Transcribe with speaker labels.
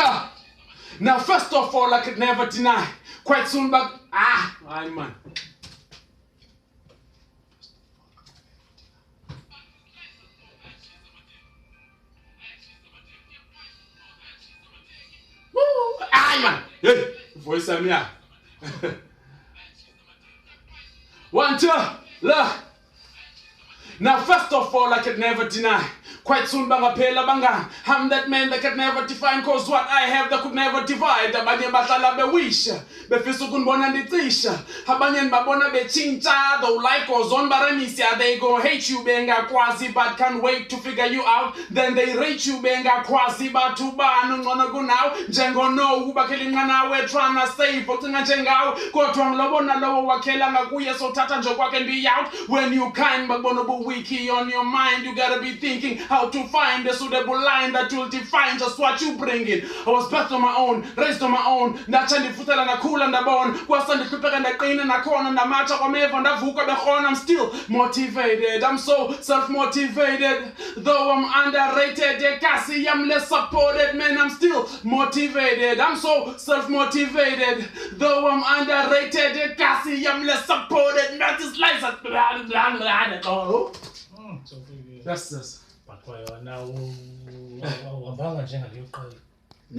Speaker 1: Yeah. Now, first of all, I could never deny. Quite soon back. Aye, man. Woo! Aye, man. Hey, voice of me. 1, 2, look. Now, first of all, I could never deny. Quite soon, bangapela banga. I'm that man that could never define. Cause what I have, that could never divide. Abanye batala be wish. Befisukun bona nditisha. Abanye babona be chincha. Though life goes on, baramisia, they go hate you, benga quasi, but can't wait to figure you out. Then they rate you, benga quasi, but to ban, gonna go now. Jengo no, ubakilingana, we're trying to save, but in a jengao. Go to Lobona lower wakela maguya, so tata jokwa can be out. When you kind, but bonobo wiki on your mind, you gotta be thinking how to find the suitable line that will define just what you bring in. I was birthed on my own, raised on my own. Nachandi futela na cool and the bone. Kwasandi kupeka na clean and na corner na macha kwa meva na vuka bechon. I'm still motivated. I'm so self-motivated. Though I'm underrated, Kasi, I'm less supported. Man, I'm still motivated. I'm so self-motivated. Though I'm underrated, Kasi, I'm less supported. Man, this life is... That's this.
Speaker 2: But why now?